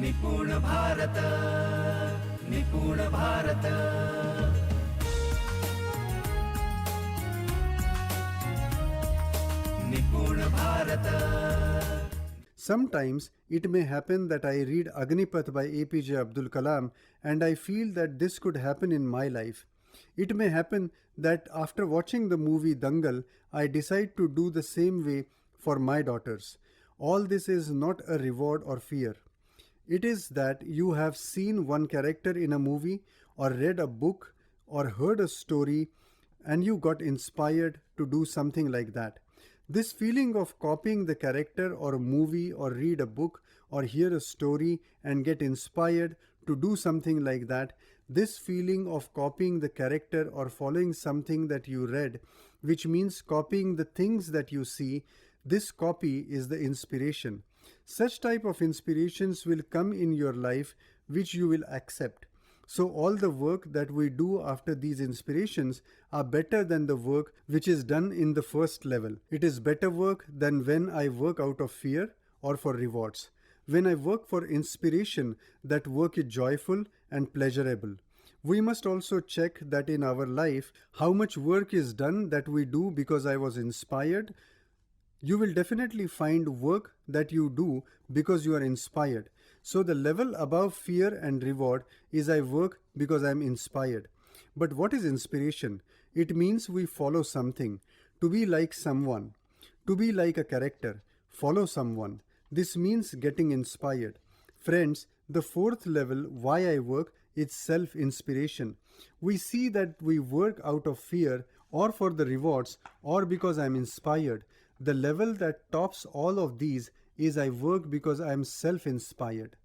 Nipun Bharat, Nipun Bharat, Nipun Bharat. Sometimes it may happen that I read Agnipath by APJ Abdul Kalam and I feel that this could happen in my life. It may happen that after watching the movie Dangal, I decide to do the same way for my daughters. All this is not a reward or fear. It is that you have seen one character in a movie or read a book or heard a story and you got inspired to do something like that. This feeling of copying the character or a movie or read a book or hear a story and get inspired to do something like that, this feeling of copying the character or following something that you read, which means copying the things that you see, this copy is the inspiration. Such type of inspirations will come in your life which you will accept. So all the work that we do after these inspirations are better than the work which is done in the first level. It is better work than when I work out of fear or for rewards. When I work for inspiration, that work is joyful and pleasurable. We must also check that in our life, how much work is done that we do because I was inspired. You will definitely find work that you do because you are inspired. So the level above fear and reward is I work because I am inspired. But what is inspiration? It means we follow something, to be like someone, to be like a character, follow someone. This means getting inspired. Friends, the fourth level why I work is self-inspiration. We see that we work out of fear or for the rewards or because I am inspired. The level that tops all of these is I work because I am self-inspired.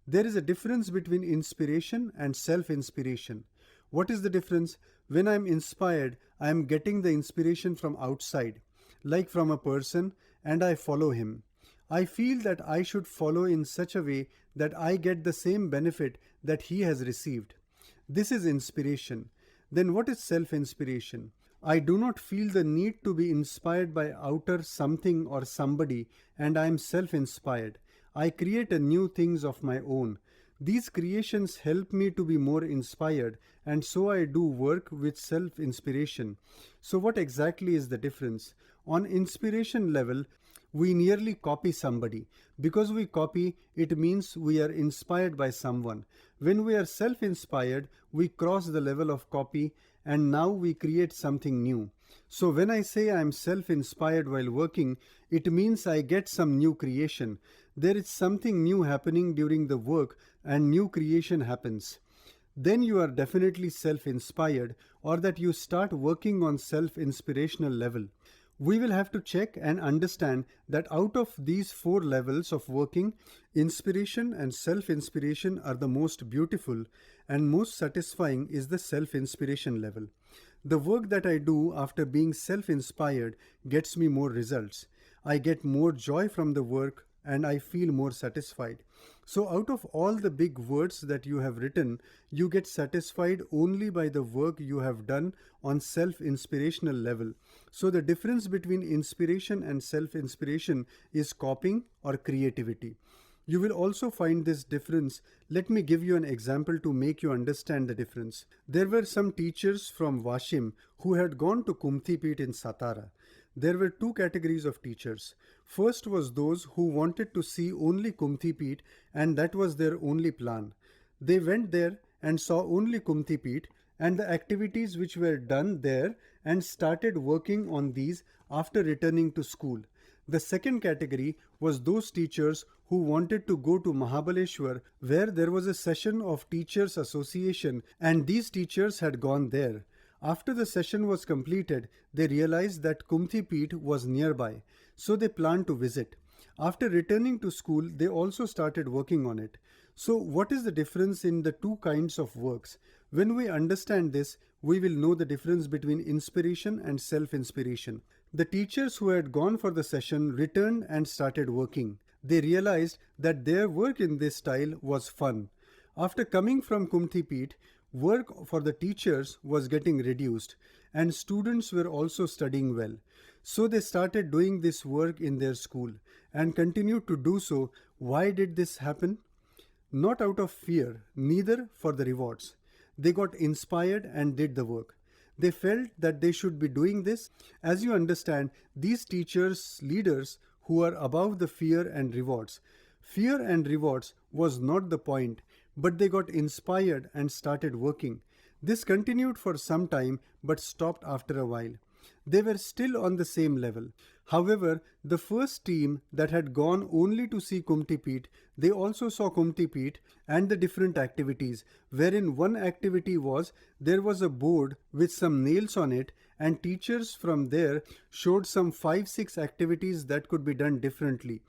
There is a difference between inspiration and self-inspiration. What is the difference? When I am inspired, I am getting the inspiration from outside, like from a person, and I follow him. I feel that I should follow in such a way that I get the same benefit that he has received. This is inspiration. Then what is self-inspiration? I do not feel the need to be inspired by outer something or somebody, and I am self-inspired. I create a new things of my own. These creations help me to be more inspired, and so I do work with self-inspiration. So what exactly is the difference? On inspiration level, we nearly copy somebody. Because we copy, it means we are inspired by someone. When we are self-inspired, we cross the level of copy and now we create something new. So when I say I am self-inspired while working, it means I get some new creation. There is something new happening during the work and new creation happens. Then you are definitely self-inspired, or that you start working on self-inspirational level. We will have to check and understand that out of these four levels of working, inspiration and self-inspiration are the most beautiful, and most satisfying is the self-inspiration level. The work that I do after being self-inspired gets me more results. I get more joy from the work and I feel more satisfied. So out of all the big words that you have written, you get satisfied only by the work you have done on self-inspirational level. So the difference between inspiration and self-inspiration is copying or creativity. You will also find this difference. Let me give you an example to make you understand the difference. There were some teachers from Washim who had gone to Kumthi Peeth in Satara. There were two categories of teachers. First was those who wanted to see only Kumthi Peeth, and that was their only plan. They went there and saw only Kumthi Peeth and the activities which were done there and started working on these after returning to school. The second category was those teachers who wanted to go to Mahabaleshwar, where there was a session of Teachers Association, and these teachers had gone there. After the session was completed, they realized that Kumthi Peeth was nearby, so they planned to visit. After returning to school, they also started working on it. So what is the difference in the two kinds of works? When we understand this, we will know the difference between inspiration and self-inspiration. The teachers who had gone for the session returned and started working. They realized that their work in this style was fun. After coming from Kumthi Peeth, work for the teachers was getting reduced and students were also studying well. So they started doing this work in their school and continued to do so. Why did this happen? Not out of fear, neither for the rewards. They got inspired and did the work. They felt that they should be doing this. As you understand, these teachers, leaders who are above the fear and rewards. Fear and rewards was not the point, but they got inspired and started working. This continued for some time but stopped after a while. They were still on the same level. However, the first team that had gone only to see Kumti Peet, they also saw Kumti Peet and the different activities, wherein one activity was there was a board with some nails on it, and teachers from there showed some 5-6 activities that could be done differently.